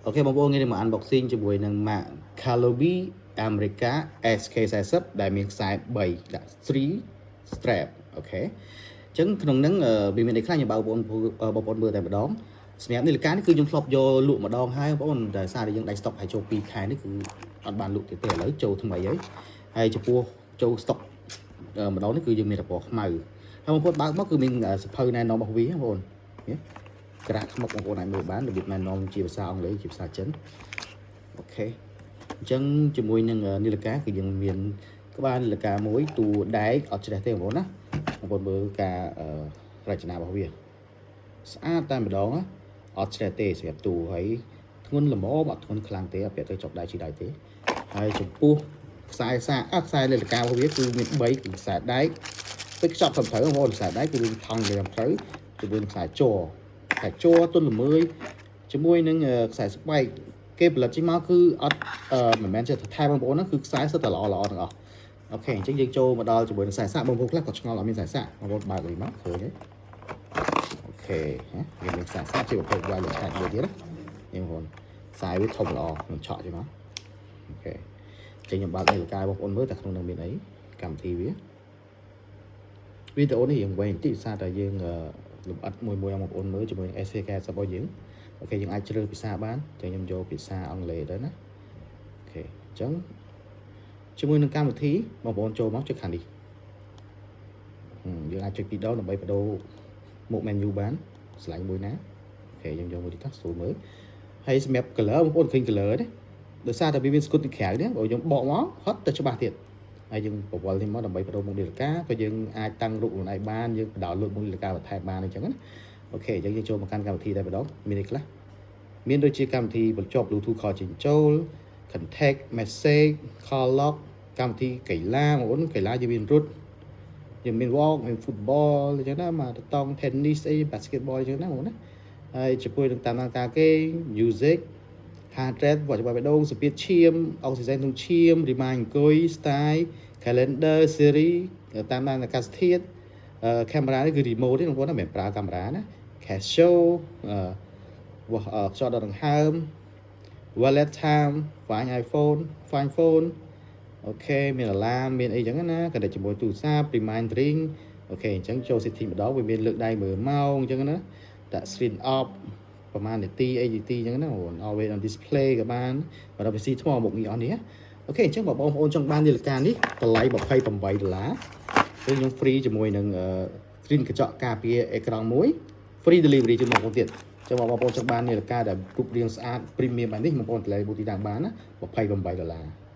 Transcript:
Ok,បងប្អូនងាយនឹងមក unboxing ជាមួយនឹង Mac Calobi America SK40 ដែលមានខ្សែ3ដាក់3 strap អូខេអញ្ចឹងក្នុងហ្នឹងវាមានអីខ្លះខ្ញុំបើបងប្អូនមើលតែម្ដងសម្រាប់នាឡិកានេះគឺខ្ញុំធ្លាប់យកលក់ម្ដងហើយបងប្អូនតែសារតែយើងដៃ stock ហើយចូល2ខែនេះគឺអត់បានលក់ទៀតទេឥឡូវចូលថ្មីហើយចំពោះចូល stock ម្ដងនេះគឺយើងមានតែពណ៌ខ្មៅហើយបងប្អូនបើកមកគឺមានសភៅណែនាំរបស់វាបងប្អូនក្រាស់ខ្មុកបងប្អូនអាចមើលបានរបៀបណែនាំជាភាសាអង់គ្លេសជាភាសាចិនអូខេអញ្ចឹងជាមួយនឹងនាឡិកាគឺយើងមានក្បាលនាឡិកាមួយតួដែកអត់ជ្រះទេបងប្អូនណាបងប្អូនមើលការរចនារបស់វាស្អាតតែម្ដងអត់ជ្រះទេសម្រាប់តួហើយធ្ងន់ល្មមអត់ធ្ងន់ខ្លាំងទេអត់ពាក់ទៅចុកដៃជីដៃទេហើយចំពោះខ្សែនាឡិការបស់វាគឺមាន3គឺខ្សែដែកពេលខ្ចប់ត្រឹមត្រូវបងប្អូនខ្សែដែកគឺវាថង់ត្រឹមត្រូវជាមួយនឹងខ្សែជ័រទន់ល្មើយជាមួយនឹងខ្សែស្បែកគេផលិតចេញមកគឺអត់មិនមែនជាថែបងប្អូនណាគឺខ្សែសិតតែល្អទាំងអស់អូខេអញ្ចឹងយើងចូលមកដល់ជាមួយនឹងខ្សែសាកបងប្អូនខ្លះក៏ឆ្ងល់អត់មានខ្សែសាកបងប្អូនបើកវាមកឃើញទេអូខេវាមានខ្សែសាកជាប្រភេទ wireless charge មួយទៀតណាបងប្អូនខ្សែវាធំល្អខ្ញុំឆក់ចេញមកអូខេអញ្ចឹងខ្ញុំបើកនាឡិកាបងប្អូនមើលតែក្នុងនឹងមានអីកម្មវិធីវាវីដេអូនេះយើងវែងបន្តិចសារតែយើងលម្អិតមួយបងប្អូនមើលជាមួយ SK40 របស់យើងអូខេយើងអាចជ្រើសភាសាបានចឹងខ្ញុំយកភាសាអង់គ្លេសទៅណាអូខេអញ្ចឹងជាមួយនឹងកម្មវិធីបងប្អូនចូលមកចុចខាងនេះយើងអាចចុចពីរដងដើម្បីបដូរមុខ menu បានស្លាញ់មួយណាអូខេយើងយកមួយទីតាស្រួលមើលហើយសម្រាប់ color បងប្អូនឃើញ color ទេដោយសារតែវាមានស្គុតពីក្រៅនេះបើយើងបកមកហត់ទៅច្បាស់ទៀតហើយយើងបវល់នេះមកដើម្បីបដូរមុខនាឡិកាក៏យើងអាចតាំងរូបខ្លួនឯងបានយើងបដោតលុតមុខនាឡិកាបន្ថែមបានអញ្ចឹងណាអូខេអញ្ចឹងយើងចូលមកកាន់កម្មវិធីតែម្ដងមានអីខ្លះមានដូចជាកម្មវិធីបញ្ចុះ Bluetooth call ចេញចូល contact message call log កម្មវិធីកីឡាបងប្អូនកីឡាយើងមានរត់យើងមាន walk មាន football អញ្ចឹងណាមកតង់ tennis អី basketball អញ្ចឹងណាបងប្អូនណាហើយជាមួយនឹងតាមដានការគេ music heart rate វត្តបេះដូងសម្ពាធឈាមអុកស៊ីហ្សែនក្នុងឈាម remind អង្គុយ style calendar series តាមដានអាកាសធាតុកាមេរ៉ានេះគឺ remote ទេបងប្អូនណាមិនប្រើកាមេរ៉ាណា cash show ខ្យល់ដកដង្ហើម wallet time find iPhone find phone អូខេមាន alarm មានអីចឹងណាក៏តែជាមួយទូរស័ព្ទ remind ring អូខេអញ្ចឹងចូល setting ម្ដងវាមានលើកដៃមើលម៉ោងអញ្ចឹងណាដាក់ screen off ប្រហែលនាទីអីនាទីអញ្ចឹងណាបង always on display ក៏បានបើដល់ PC ថ្មមុខនេះអស់នេះអូខេអញ្ចឹងបងប្អូនចង់បាននាឡិកានេះតម្លៃ$28គឺខ្ញុំ free ជាមួយនឹង screen កញ្ចក់ការពារអេក្រង់មួយ free delivery ជូនបងប្អូនទៀតចឹងបងប្អូនចង់បាននាឡិកាដែលរូបរាងស្អាត premium បែបនេះបងប្អូនតម្លៃបូទីតាំងបានណា$28